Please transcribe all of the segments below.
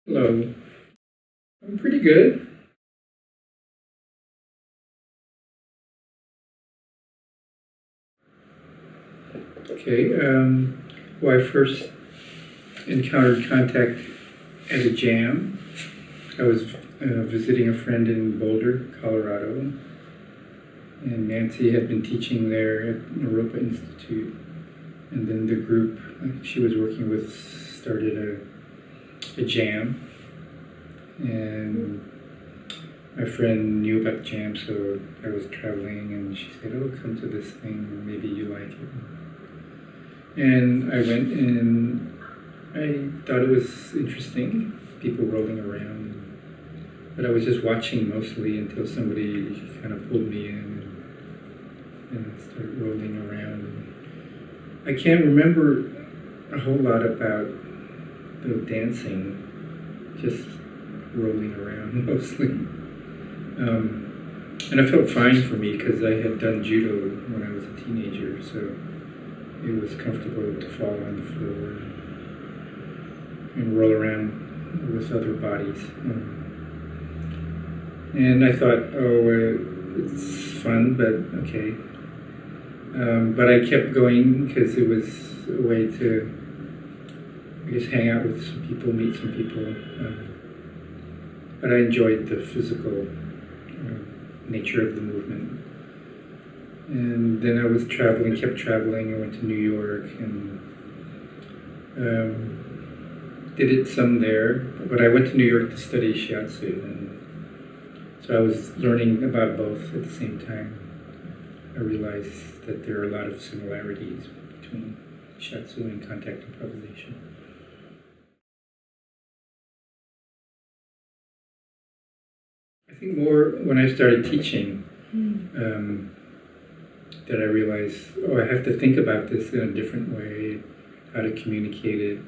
Hello. I'm pretty good. Okay. Well, I first encountered contact at a jam. I was visiting a friend in Boulder, Colorado, and Nancy had been teaching there at Naropa Institute. And then the group she was working with started a jam. And my friend knew about the jam, so I was traveling, and she said, "Oh, come to this thing, maybe you like it." And I went, and I thought it was interesting, people rolling around. But I was just watching mostly until somebody kind of pulled me in and started rolling around. I can't remember a whole lot about the dancing, just rolling around mostly. And it felt fine for me because I had done judo when I was a teenager, so it was comfortable to fall on the floor and roll around with other bodies. And I thought, it's fun, but okay. But I kept going because it was a way to, I guess, hang out with some people, meet some people. But I enjoyed the physical nature of the movement. And then I was traveling, kept traveling. I went to New York and did it some there. But I went to New York to study shiatsu. And so I was learning about both at the same time. I realized that there are a lot of similarities between shiatsu and contact improvisation. I think more when I started teaching, that I realized, I have to think about this in a different way, how to communicate it,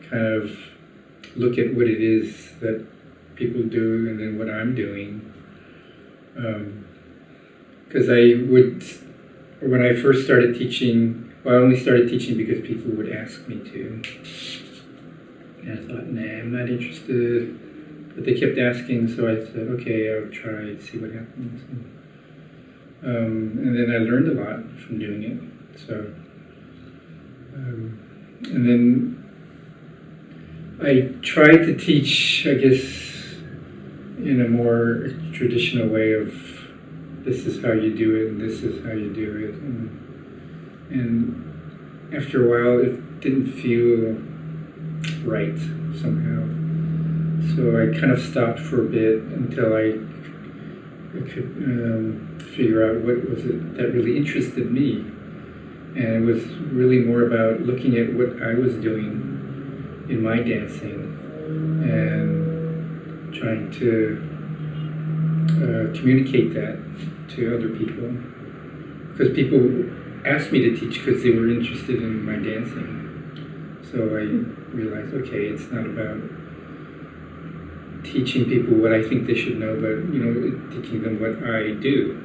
kind of look at what it is that people do and then what I'm doing. Because when I first started teaching, I only started teaching because people would ask me to. And I thought, nah, I'm not interested. But they kept asking, so I said, okay, I'll try, see what happens. And then I learned a lot from doing it. So, and then I tried to teach, I guess, in a more traditional way of this is how you do it, and this is how you do it. And after a while, it didn't feel right somehow. So I kind of stopped for a bit until I could figure out what was it that really interested me. And it was really more about looking at what I was doing in my dancing and trying to communicate that to other people. Because people asked me to teach because they were interested in my dancing. So I realized, okay, it's not about teaching people what I think they should know, but teaching them what I do.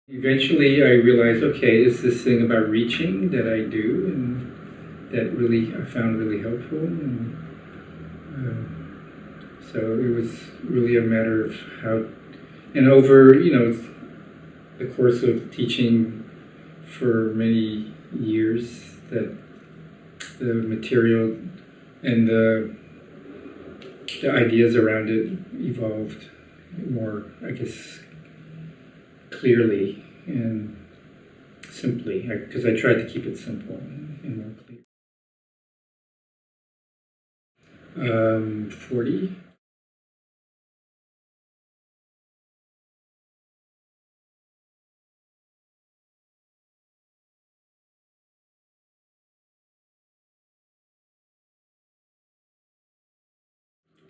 Eventually, I realized, okay, it's this thing about reaching that I do, and that really I found really helpful. And so it was really a matter of how, and over the course of teaching for many years, that the material and the ideas around it evolved more, I guess, clearly and simply, because I tried to keep it simple and more clear. 40.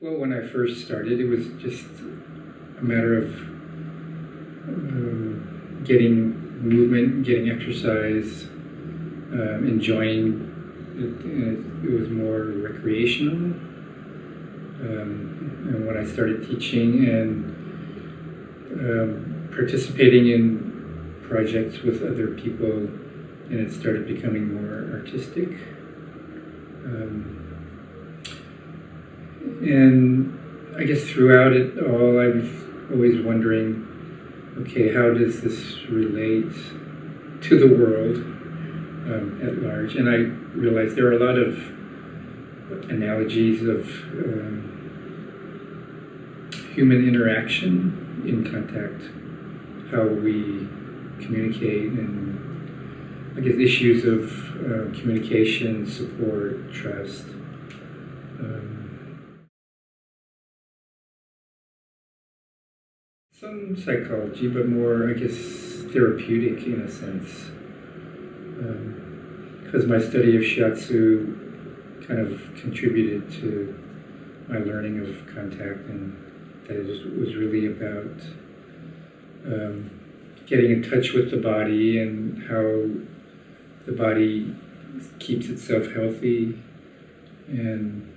Well, when I first started, it was just a matter of getting movement, getting exercise, enjoying it. It was more recreational. And when I started teaching and participating in projects with other people, and it started becoming more artistic. And I guess throughout it all, I was always wondering, okay, how does this relate to the world at large? And I realized there are a lot of analogies of human interaction in contact, how we communicate, and I guess issues of communication, support, trust. Some psychology, but more, I guess, therapeutic in a sense. Because my study of shiatsu kind of contributed to my learning of contact, and that it was really about getting in touch with the body and how the body keeps itself healthy, and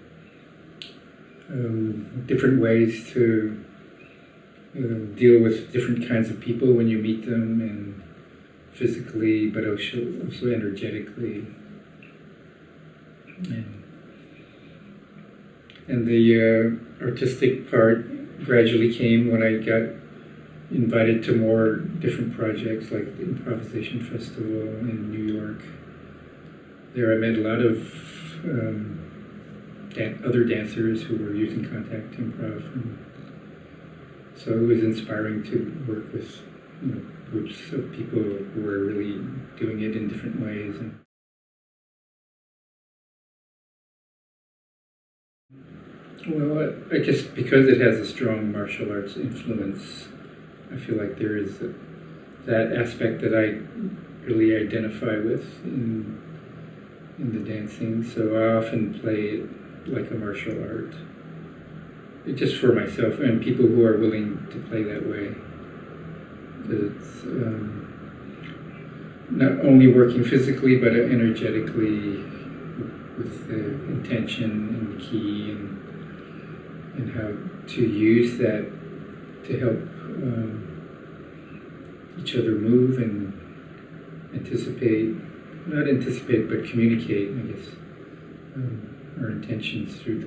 different ways to deal with different kinds of people when you meet them, and physically, but also energetically. And the artistic part gradually came when I got invited to more different projects, like the Improvisation Festival in New York. There I met a lot of other dancers who were using contact improv. And so it was inspiring to work with groups of people who were really doing it in different ways. Well, I guess because it has a strong martial arts influence, I feel like there is that aspect that I really identify with in the dancing. So I often play it like a martial art, just for myself and people who are willing to play that way. It's not only working physically, but energetically with the intention and key, and how to use that to help each other move and not anticipate, but communicate, I guess, our intentions through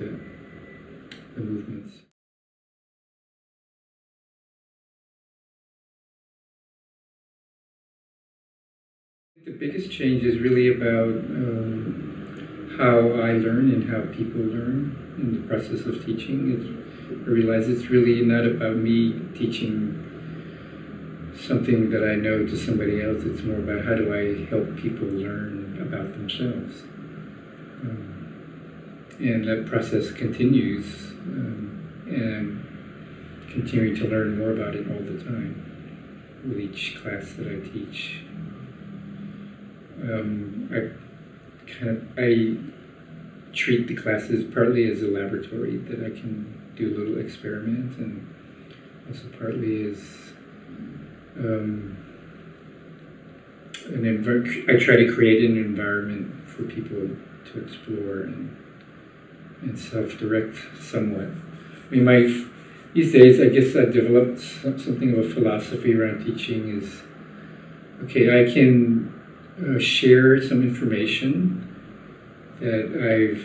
the movements. The biggest change is really about how I learn and how people learn in the process of teaching. I realize it's really not about me teaching something that I know to somebody else. It's more about how do I help people learn about themselves. And that process continues, and I'm continuing to learn more about it all the time with each class that I teach. I treat the classes partly as a laboratory that I can do a little experiment, and also partly as I try to create an environment for people to explore and self-direct somewhat. I mean, these days, I guess I've developed something of a philosophy around teaching is, okay, I can share some information that I've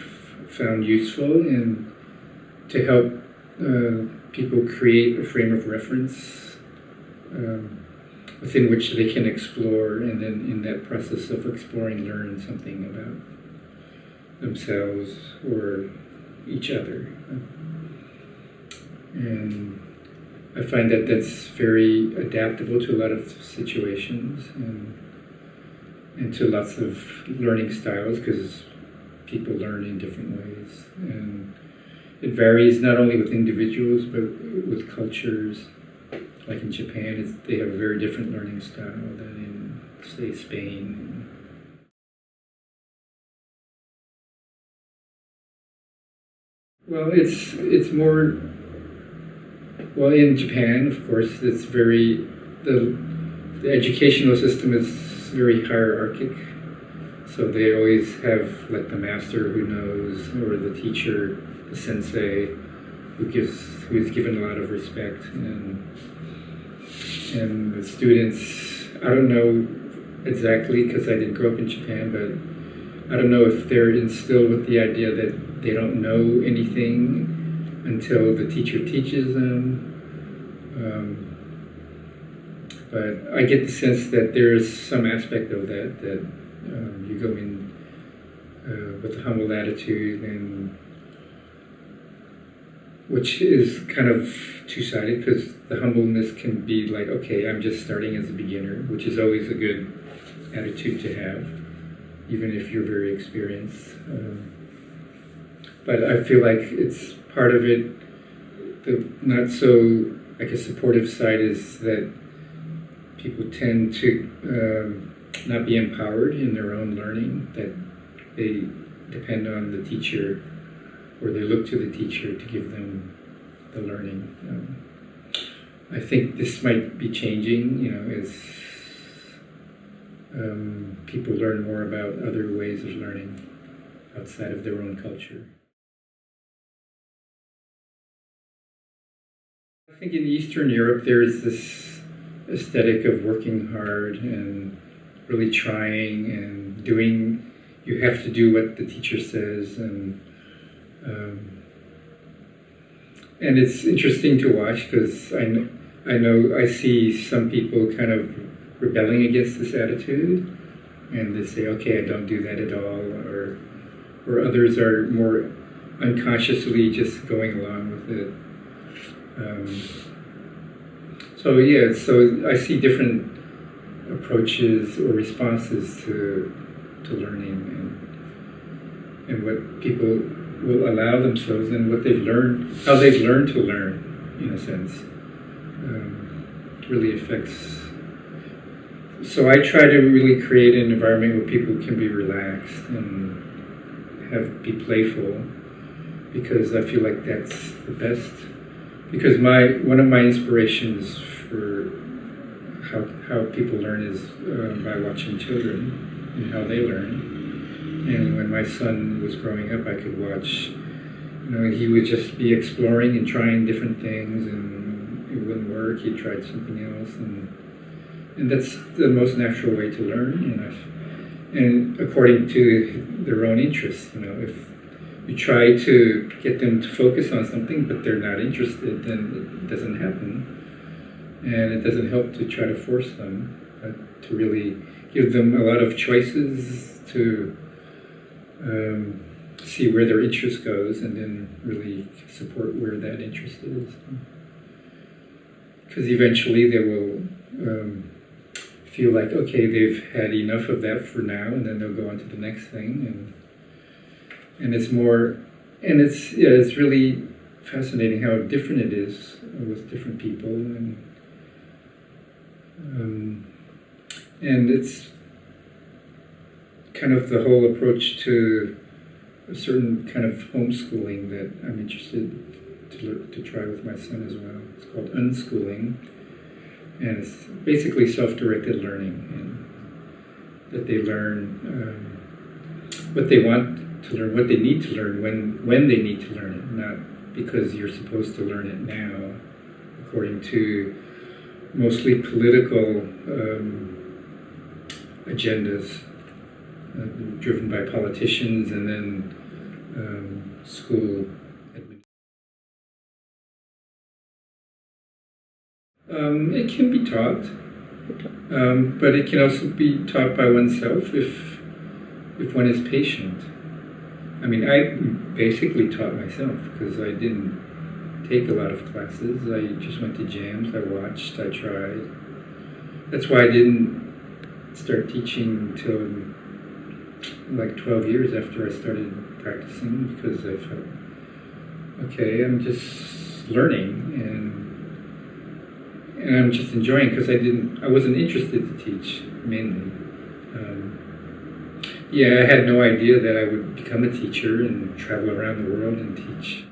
found useful and to help people create a frame of reference within which they can explore, and then in that process of exploring, learn something about themselves or each other. And I find that that's very adaptable to a lot of situations and to lots of learning styles, because people learn in different ways. And it varies not only with individuals, but with cultures. Like in Japan, they have a very different learning style than in, say, Spain. Well, it's more, well, in Japan, of course, it's very, the educational system is very hierarchic. So they always have like the master who knows, or the teacher, the sensei, who is given a lot of respect, and the students, I don't know exactly because I didn't grow up in Japan, but I don't know if they're instilled with the idea that they don't know anything until the teacher teaches them. But I get the sense that there is some aspect of that, you go in with a humble attitude, and which is kind of two-sided, because the humbleness can be like, okay, I'm just starting as a beginner, which is always a good attitude to have, even if you're very experienced. But I feel like it's part of it. The not so, like a supportive side is that people tend to not be empowered in their own learning, that they depend on the teacher, or they look to the teacher to give them the learning. I think this might be changing, as people learn more about other ways of learning outside of their own culture. I think in Eastern Europe there is this aesthetic of working hard and really trying and doing. You have to do what the teacher says, and it's interesting to watch, because I know I see some people kind of rebelling against this attitude, and they say, okay, I don't do that at all, or others are more unconsciously just going along with it. So I see different approaches or responses to learning, and what people will allow themselves, and what they've learned, how they've learned to learn, in a sense, really affects. So I try to really create an environment where people can be relaxed and be playful, because I feel like that's the best. Because one of my inspirations for how people learn is by watching children and how they learn. And when my son was growing up, I could watch, he would just be exploring and trying different things, and it wouldn't work. He tried something else, and that's the most natural way to learn. And according to their own interests, if you try to get them to focus on something, but they're not interested, then it doesn't happen. And it doesn't help to try to force them, but to really give them a lot of choices to see where their interest goes, and then really support where that interest is. Because eventually they will feel like, okay, they've had enough of that for now, and then they'll go on to the next thing. And it's more, and it's really fascinating how different it is with different people, and it's kind of the whole approach to a certain kind of homeschooling that I'm interested to try with my son as well. It's called unschooling, and it's basically self-directed learning, and that they learn what they want to learn, what they need to learn, when they need to learn it, not because you're supposed to learn it now, according to mostly political agendas driven by politicians, and then school administration. It can be taught, but it can also be taught by oneself if one is patient. I mean, I basically taught myself, because I didn't take a lot of classes. I just went to jams, I watched, I tried. That's why I didn't start teaching till like 12 years after I started practicing, because I felt, okay, I'm just learning, and I'm just enjoying, because I wasn't interested to teach, mainly. I had no idea that I would become a teacher and travel around the world and teach.